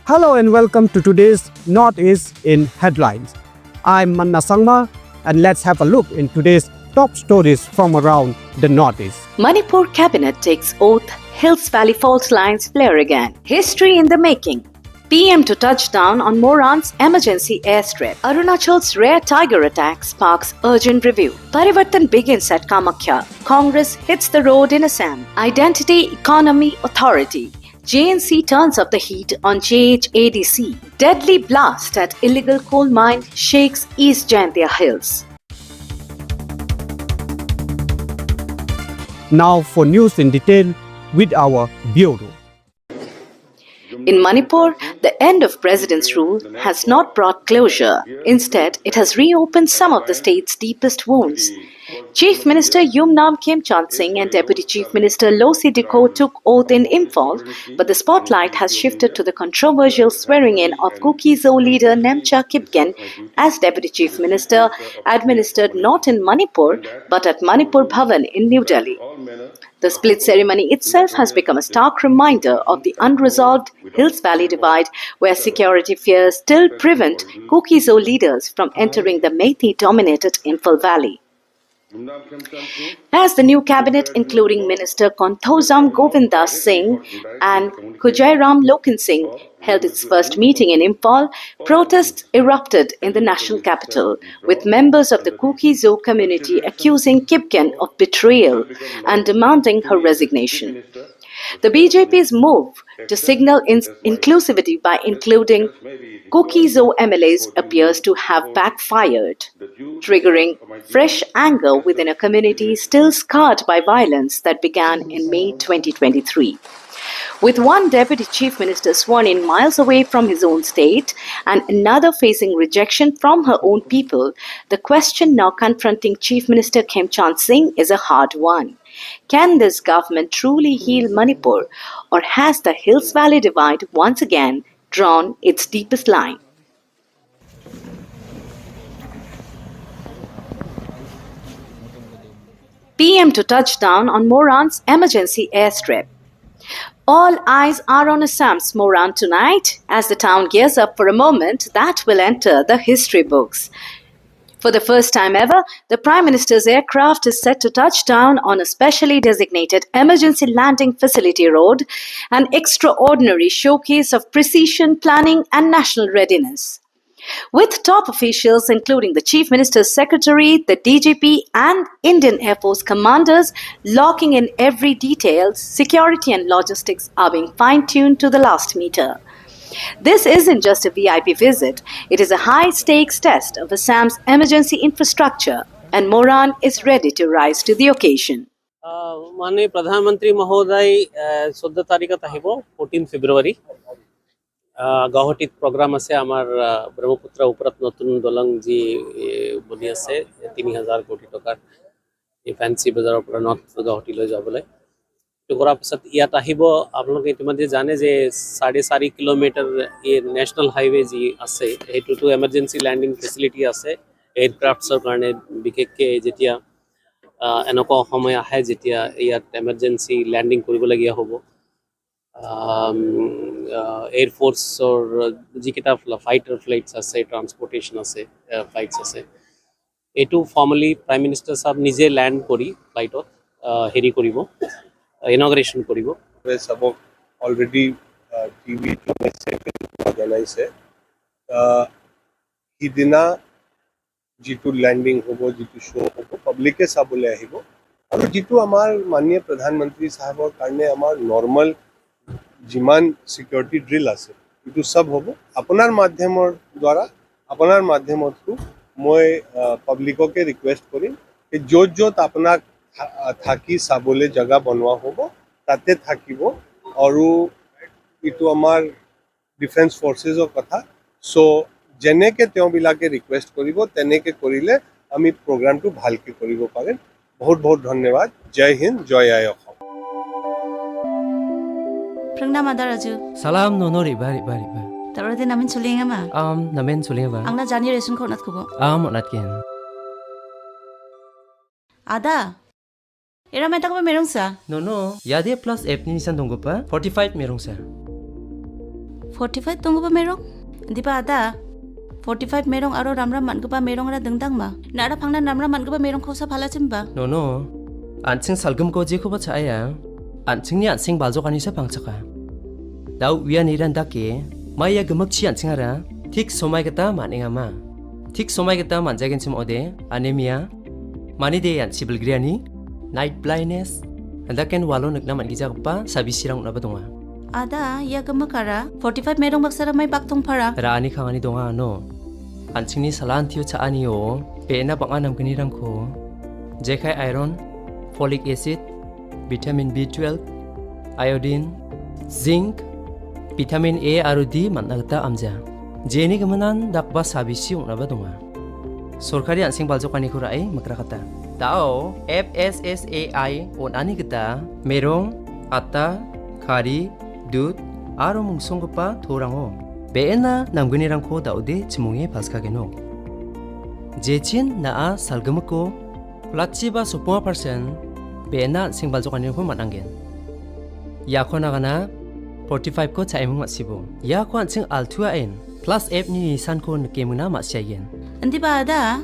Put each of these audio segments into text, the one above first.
Hello and welcome to today's Northeast in Headlines. I'm Manna Sangma and let's have a look in today's top stories from around the Northeast. Manipur cabinet takes oath, Hills Valley fault lines flare again. History in the making. PM to touchdown on Moran's emergency airstrip. Arunachal's rare tiger attack sparks urgent review. Parivartan begins at Kamakhya. Congress hits the road in Assam. Identity Economy Authority. JNC turns up the heat on JHADC. Deadly blast at illegal coal mine shakes East Jaintia Hills. Now for news in detail with our bureau. In Manipur, the end of president's rule has not brought closure. Instead, it has reopened some of the state's deepest wounds. Chief Minister Yumnam Khemchand Singh and Deputy Chief Minister Losi Dikko took oath in Imphal, but the spotlight has shifted to the controversial swearing-in of Kuki-Zo leader Nemcha Kipgen as Deputy Chief Minister, administered not in Manipur but at Manipur Bhavan in New Delhi. The split ceremony itself has become a stark reminder of the unresolved Hills Valley divide, where security fears still prevent Kuki-Zo leaders from entering the Meiteis-dominated Imphal Valley. As the new cabinet, including Minister Konthozam Govindas Singh and Kujairam Loken Singh, held its first meeting in Imphal, protests erupted in the national capital, with members of the Kuki-Zo community accusing Kipgen of betrayal and demanding her resignation. The BJP's move to signal inclusivity by including Kuki-Zo MLAs appears to have backfired, triggering fresh anger within a community still scarred by violence that began in May 2023. With one deputy chief minister sworn in miles away from his own state and another facing rejection from her own people, the question now confronting Chief Minister Khemchand Singh is a hard one. Can this government truly heal Manipur, or has the Hills Valley divide once again drawn its deepest line? PM to touchdown on Moran's emergency airstrip. All eyes are on Assam's Moran tonight as the town gears up for a moment that will enter the history books. For the first time ever, the Prime Minister's aircraft is set to touch down on a specially designated emergency landing facility road, an extraordinary showcase of precision planning and national readiness. With top officials including the Chief Minister's Secretary, the DGP and Indian Air Force commanders locking in every detail, security and logistics are being fine-tuned to the last meter. This isn't just a VIP visit, it is a high-stakes test of Assam's emergency infrastructure, and Moran is ready to rise to the occasion. माननीय प्रधानमंत्री महोदय 14 तारिखत আহিব 14 ফেব্রুৱাৰী গুৱাহাটীত programme আছে আমাৰ ব্ৰহ্মপুত্ৰ ওপৰত নতুন দলং যি বনি আছে 3000 কোটি টকাৰ এই ফেন্সি বজাৰৰ পৰা নৰ্থ গুৱাহাটীলৈ যাবলৈ তো কৰাৰ পিছত ইয়াত আহিব আপোনালোকে ইতিমধ্যে জানে যে 4.5 কিলোমিটাৰ এই নেশ্যনেল হাইৱে যি আছে এইটোতো এমাৰ্জেন্সি ল্যান্ডিং ফেচিলিটি আছে এয়াৰক্ৰাফটছৰ কাৰণে বিশেষকৈ যেতিয়া এনেকুৱা সময় আহে যেতিয়া ইয়াত এমাৰ্জেন্সি ল্যান্ডিং কৰিবলগীয়া হ'ব এয়াৰ ফোৰ্সৰ যিকেইটা ফাইটাৰ ফ্লাইটছ আছে ট্ৰান্সপোৰ্টেশ্যন আছে ফ্লাইটছ আছে এইটো ফৰ্মালি প্ৰাইম মিনিষ্টাৰ সাহেব নিজে ল্যান্ড কৰি ফ্লাইটত হেৰি কৰিব ইনগ্ৰেশ্যন কৰিব সবক অলৰেডি টিভি জনাইছে সিদিনা যিটো ল্যান্ডিং হ'ব যিটো শ্ব' হ'ব পাব্লিকে চাবলৈ আহিব আৰু যিটো আমাৰ মাননীয় প্ৰধানমন্ত্ৰী সাহেবৰ কাৰণে আমাৰ নৰ্মেল যিমান সিকিউৰিটি ড্ৰিল আছে এইটো সব হ'ব আপোনাৰ মাধ্যমৰ দ্বাৰা আপোনাৰ মাধ্যমৰ থ্ৰু মই পাব্লিককে ৰিকুৱেষ্ট কৰিম যে য'ত আপোনাক থাকি চাবলৈ জায়গা বনোৱা হ'ব তাতে থাকিব আৰু এইটো আমাৰ ডিফেন্স ফৰ্চেছৰ কথা সো যেনেকে তেওঁবিলাকে ৰিকুৱেষ্ট কৰিব তেনেকে কৰিলে আমি প্ৰগ্ৰামটো ভালকে কৰিব পাৰিম বহুত বহুত ধন্যবাদ জয় হিন্দ জয় আই Assam Prangnam Ada Raju. Salam nono riba. Tarode namin sulinga ma. Namen sulinga ba. Angna jani resun ko nat kubo. Monat ken. Ada. Era meta ko merong sa. No. Yade plus app ni nisan donggo pa. 45 merong sa. 45 tunggupa merong? Di ba ada? 45 merong aro ramram mangupa merong ra dengdang ma. Nara phangna ramram mangupa merong khosa phala chimba. 노노 안칭 살금 거지 코바 차야 안칭니 안칭 발족하니서 방착아 나우 위안 이란 닦기 마이야 금먹치 안칭하라 틱 소마이겠다 마닝아마 틱 소마이겠다 만자겐침 어데 아네미아 마니데 안치 불그리아니 나이트 블라인드네스 안다켄 wallo 늑나 만기자급바 사비시랑 나바동아 Ada, ya gemakara. 45 merong baksara may baktong para. 라니 강아니 동아 너 안칭니 살란티오 차아니오 베나 방아남 그니랑코 제카이 아이론 folic acid vitamin B12 iodine zinc vitamin A aru D managta amja jeni gamanan dakba sabisi unaba donga sorkari ansing baljokani kurai makrakata tao FSSAI onani gita merong ata khari dud aro mungsongpa thorango beena namgunirangko daude chimunge paskageno jechin naa salgamko 플라치바 15% 베나 생발족하는 후 만난겐 야코 나가나 45코 차이문 마시보 야코 안칭 알투아엔 플러스 F니 산코 느낌이나 마시아겐 Andi ba ada?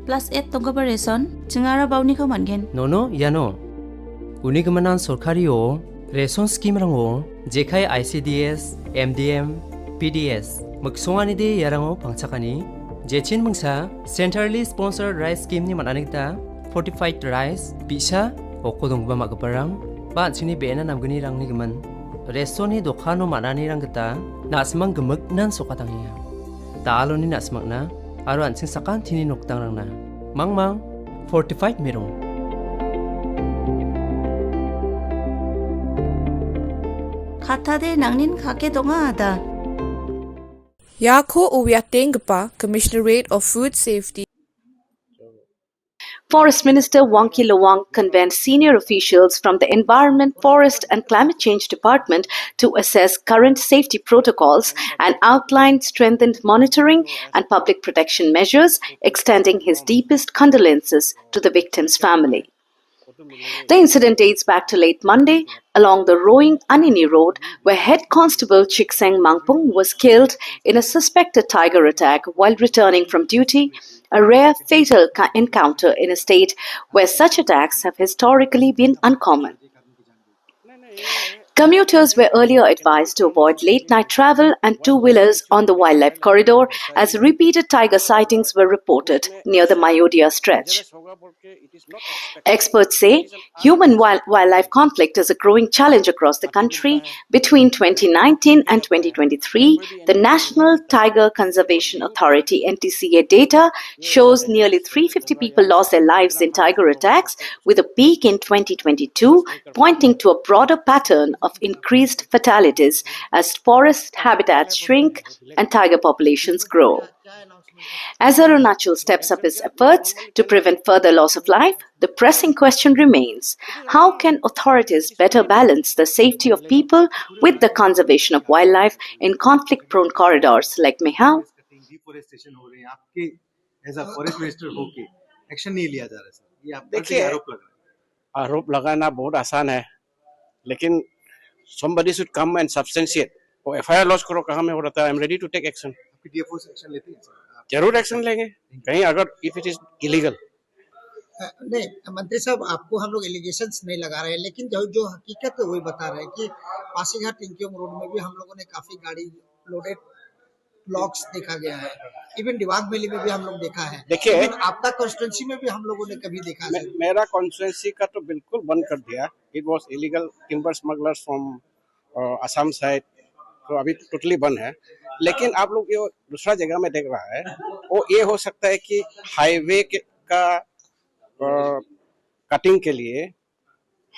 Plus 8 tunggupa reson. Chingara bauni ko mangen. 노노 야노 우니 그만한 소카리오 레손 스키미랑오 제카이 ICDS MDM PDS 먹송아니데 야랑오 방착하니 제친 뭉사 Centrally Sponsored Rice Scheme 니 만나니까 fortified rice bisa okodongba magaparang ba chini bena namgani rangni gaman resoni dokhano manani rang gata nasmang gemuk nan sokatangiya taloni nasmakna aro anching sakan thini noktang rangna mangmang fortified merong Khatade nangnin khake donga ada. Yako Uwyatengpa, Commissionerate of Food Safety. Forest Minister Wangki Lawang convened senior officials from the Environment, Forest and Climate Change Department to assess current safety protocols and outline strengthened monitoring and public protection measures, extending his deepest condolences to the victim's family. The incident dates back to late Monday along the Roing Anini Road, where Head Constable Chikseng Mangpung was killed in a suspected tiger attack while returning from duty, a rare fatal encounter in a state where such attacks have historically been uncommon. Commuters were earlier advised to avoid late-night travel and two-wheelers on the wildlife corridor as repeated tiger sightings were reported near the Mayodhya stretch. Experts say human-wildlife conflict is a growing challenge across the country. Between 2019 and 2023, the National Tiger Conservation Authority (NTCA) data shows nearly 350 people lost their lives in tiger attacks, with a peak in 2022, pointing to a broader pattern of increased fatalities as forest habitats shrink and tiger populations grow. As Arunachal steps up his efforts to prevent further loss of life, the pressing question remains: how can authorities better balance the safety of people with the conservation of wildlife in conflict-prone corridors like Mehao? Deforestation हो रहे हैं आपके as a forest minister होके action नहीं लिया जा रहा sir ये आप पर देखिए, आरोप लग रहा है आरोप लगाना बहुत आसान है, लेकिन somebody should come and substantiate. वो एफआईआर लॉन्च करो, कहाँ में हो रहा था, I am ready to take action. आपकी डीएफओ से एक्शन लेते हैं सर जरूर एक्शन लेंगे कहीं अगर इफ इट इज इलीगल. नहीं मंत्री साहब, आपको हम लोग एलिगेशंस नहीं लगा रहे हैं, लेकिन जो जो हकीकत है वही बता रहे हैं कि पासीघाट टिंकियोंग रोड में भी हम लोगों ने काफी गाड़ी लोडेड ब्लॉक्स देखा गया है. इवन दिवांग वैली में भी हम लोग देखा है. देखिए, Even आपका कॉन्स्टिट्यूंसी में भी हम लोगों ने कभी देखा है. मेरा कॉन्स्टिट्यूंसी का तो बिल्कुल बंद कर दिया. It was illegal timber smugglers from Assam side, तो अभी टोटली बंद है. लेकिन आप लोग ये दूसरा जगह में देख रहा है, वो ये हो सकता है कि हाईवे का कटिंग के लिए,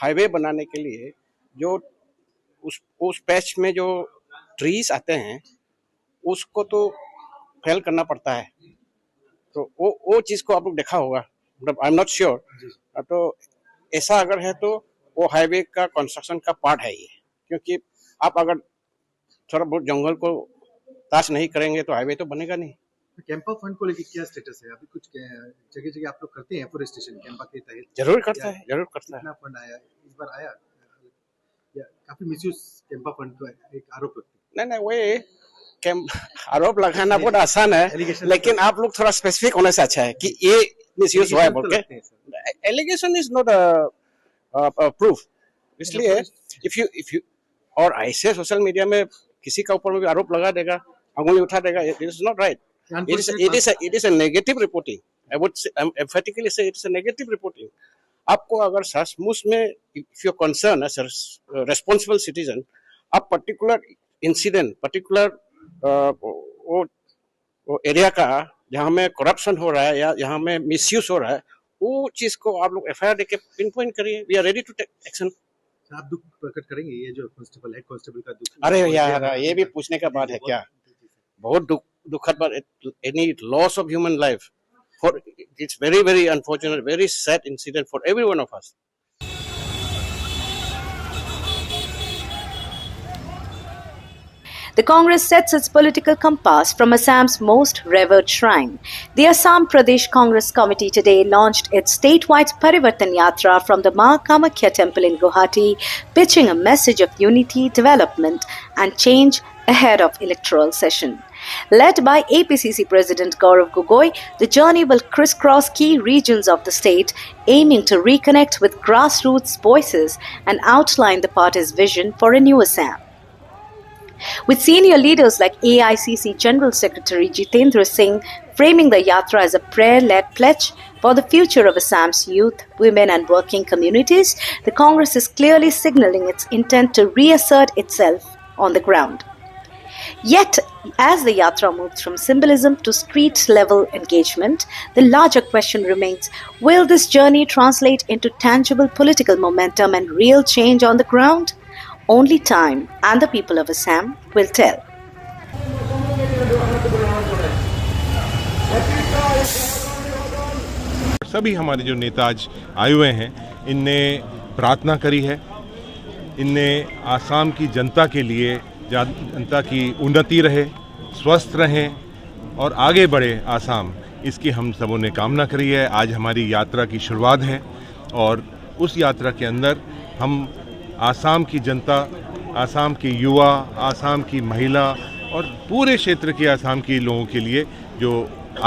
हाईवे बनाने के लिए जो उस पैच में जो ट्रीज आते हैं उसको तो फेल करना पड़ता है. तो वो चीज को आप लोग देखा होगा, मतलब आई एम नॉट श्योर. तो ऐसा अगर है तो वो हाईवे का कंस्ट्रक्शन का पार्ट है ये, क्योंकि आप अगर थोड़ा बहुत जंगल को ताश नहीं करेंगे तो हाईवे तो बनेगा नहीं. कैंपा फंड को लेकर क्या स्टेटस है? अभी कुछ जगह जगह आप लोग करते हैं एफोरेस्टेशन कैंपा के तहत? जरूर करता है, जरूर करता है. कितना फंड आया इस बार? आया या काफी मिसयूज कैंपा फंड का एक आरोप लगता है. नहीं वे कैम आरोप लगाना बहुत आसान है, लेकिन आप लोग थोड़ा स्पेसिफिक होने से अच्छा है कि ये मिसयूज हुआ है बोल के। Allegation is not a proof, इसलिए इफ यू और ऐसे सोशल मीडिया में किसी का ऊपर में भी आरोप लगा देगा, अंगुली उठा देगा, it is not right. It is a negative reporting. I would emphatically say it is a negative reporting. आपको अगर सचमुच में if you concern as responsible citizen, आप पर्टिकुलर इंसिडेंट, पर्टिकुलर वो एरिया का जहाँ में करप्शन हो रहा है या जहाँ में मिसयूज हो रहा है, वो चीज को आप लोग एफआईआर देके पिन पॉइंट करिए। We are ready to take action. आप दुख प्रकट करेंगे ये जो कांस्टेबल हेड कांस्टेबल का दुख? अरे यार, ये भी पूछने का बात है क्या? बहुत दुखद बात, any loss of human life, for its very very unfortunate, very sad incident for every one of us. The Congress sets its political compass from Assam's most revered shrine. The Assam Pradesh Congress Committee today launched its statewide Parivartan Yatra from the Ma Kamakhya Temple in Guwahati, pitching a message of unity, development and change ahead of electoral session. Led by APCC President Gaurav Gogoi, the journey will crisscross key regions of the state, aiming to reconnect with grassroots voices and outline the party's vision for a new Assam. With senior leaders like AICC General Secretary Jitendra Singh framing the Yatra as a prayer-led pledge for the future of Assam's youth, women and working communities, the Congress is clearly signalling its intent to reassert itself on the ground. Yet, as the Yatra moves from symbolism to street-level engagement, the larger question remains, will this journey translate into tangible political momentum and real change on the ground? Only time and the people of Assam will tell. सभी हमारे जो नेता आज आए हुए हैं, इनने प्रार्थना करी है, इनने आसाम की जनता के लिए, जनता की उन्नति रहे, स्वस्थ रहें और आगे बढ़े आसाम, इसकी हम सबों ने कामना करी है। आज हमारी यात्रा की शुरुआत है और उस यात्रा के अंदर हम आसाम की जनता, आसाम के युवा, आसाम की महिला और पूरे क्षेत्र के आसाम के लोगों के लिए जो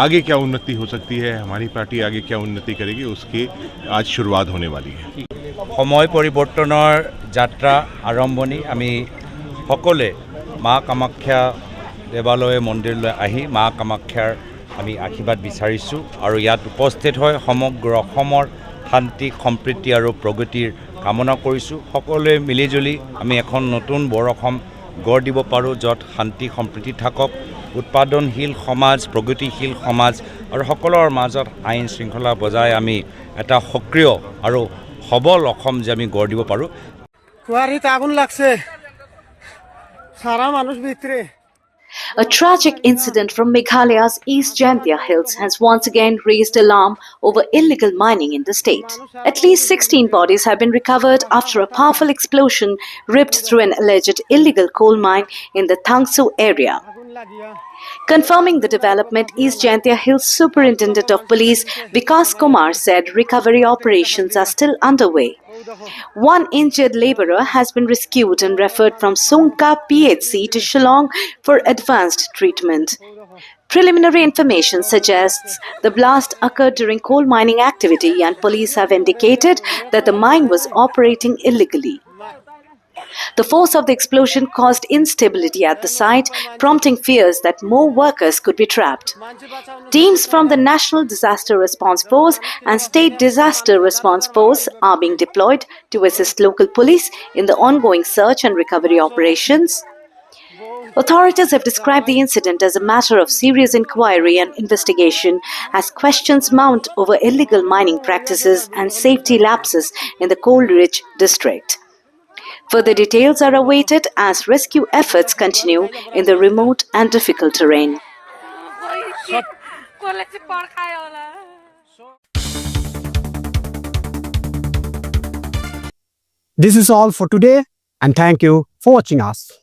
आगे क्या उन्नति हो सकती है, हमारी पार्टी आगे क्या उन्नति करेगी, उसकी आज शुरुआत होने वाली है। समय परिवर्तনৰ যাত্ৰা আৰম্ভণি আমি সকলে মা কামাখ্যা দেৱালয় মন্দিৰলৈ আহি মা কামাখ্যাৰ আমি আশীৰ্বাদ বিচাৰিছোঁ আৰু ইয়াত উপস্থিত হৈ সমগ্ৰ অসমৰ শান্তি, সম্প্ৰীতি আৰু প্ৰগতিৰ কামনা কৰিছোঁ। সকলোৱে মিলিজুলি আমি এখন নতুন বৰ অসম গঢ় দিব পাৰোঁ, য'ত শান্তি সম্প্ৰীতি থাকক, উৎপাদনশীল সমাজ, প্ৰগতিশীল সমাজ আৰু সকলৰ মাজত আইন শৃংখলা বজাই আমি এটা সক্ৰিয় আৰু সবল অসম যে আমি গঢ় দিব পাৰোঁ। কুৱাৰীত আগুন লাগছে, সারা মানুষ ভিতরে। A tragic incident from Meghalaya's East Jaintia Hills has once again raised alarm over illegal mining in the state. At least 16 bodies have been recovered after a powerful explosion ripped through an alleged illegal coal mine in the Thangsu area. Confirming the development, East Jaintia Hills Superintendent of Police Vikas Kumar said recovery operations are still underway. One injured laborer has been rescued and referred from Sungka PHC to Shillong for advanced treatment. Preliminary information suggests the blast occurred during coal mining activity and police have indicated that the mine was operating illegally. The force of the explosion caused instability at the site, prompting fears that more workers could be trapped. Teams from the National Disaster Response Force and State Disaster Response Force are being deployed to assist local police in the ongoing search and recovery operations. Authorities have described the incident as a matter of serious inquiry and investigation as questions mount over illegal mining practices and safety lapses in the coal-rich district. Further details are awaited as rescue efforts continue in the remote and difficult terrain. This is all for today and thank you for watching us.